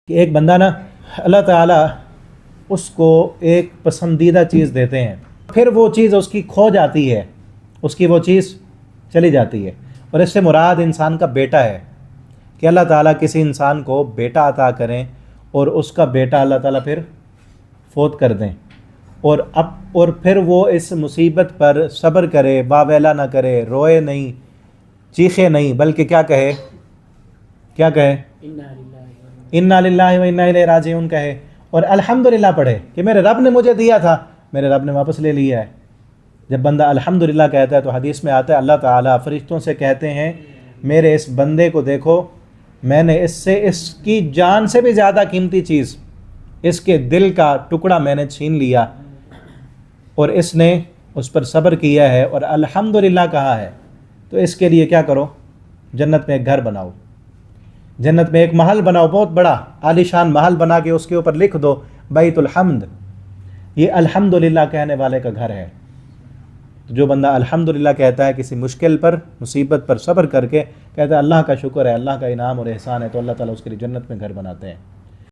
کہ ایک بندہ نا اللہ تعالیٰ اس کو ایک پسندیدہ چیز دیتے ہیں، پھر وہ چیز اس کی کھو جاتی ہے، اس کی وہ چیز چلی جاتی ہے، اور اس سے مراد انسان کا بیٹا ہے کہ اللہ تعالیٰ کسی انسان کو بیٹا عطا کریں اور اس کا بیٹا اللہ تعالیٰ پھر فوت کر دیں، اور پھر وہ اس مصیبت پر صبر کرے، واویلا نہ کرے، روئے نہیں، چیخے نہیں، بلکہ کیا کہے انا للہ و انا الیہ راجعون کہے، اور الحمدللہ پڑھے کہ میرے رب نے مجھے دیا تھا، میرے رب نے واپس لے لیا ہے۔ جب بندہ الحمدللہ کہتا ہے تو حدیث میں آتا ہے اللہ تعالیٰ فرشتوں سے کہتے ہیں میرے اس بندے کو دیکھو، میں نے اس کی جان سے بھی زیادہ قیمتی چیز، اس کے دل کا ٹکڑا میں نے چھین لیا، اور اس نے اس پر صبر کیا ہے اور الحمدللہ کہا ہے، تو اس کے لیے کیا کرو، جنت میں ایک گھر بناؤ، جنت میں ایک محل بناؤ، بہت بڑا عالی شان محل بنا کے اس کے اوپر لکھ دو بیت الحمد، یہ الحمدللہ کہنے والے کا گھر ہے۔ تو جو بندہ الحمدللہ کہتا ہے کسی مشکل پر، مصیبت پر صبر کر کے، کہتا ہے اللہ کا شکر ہے، اللہ کا انعام اور احسان ہے، تو اللہ تعالیٰ اس کے لیے جنت میں گھر بناتے ہیں۔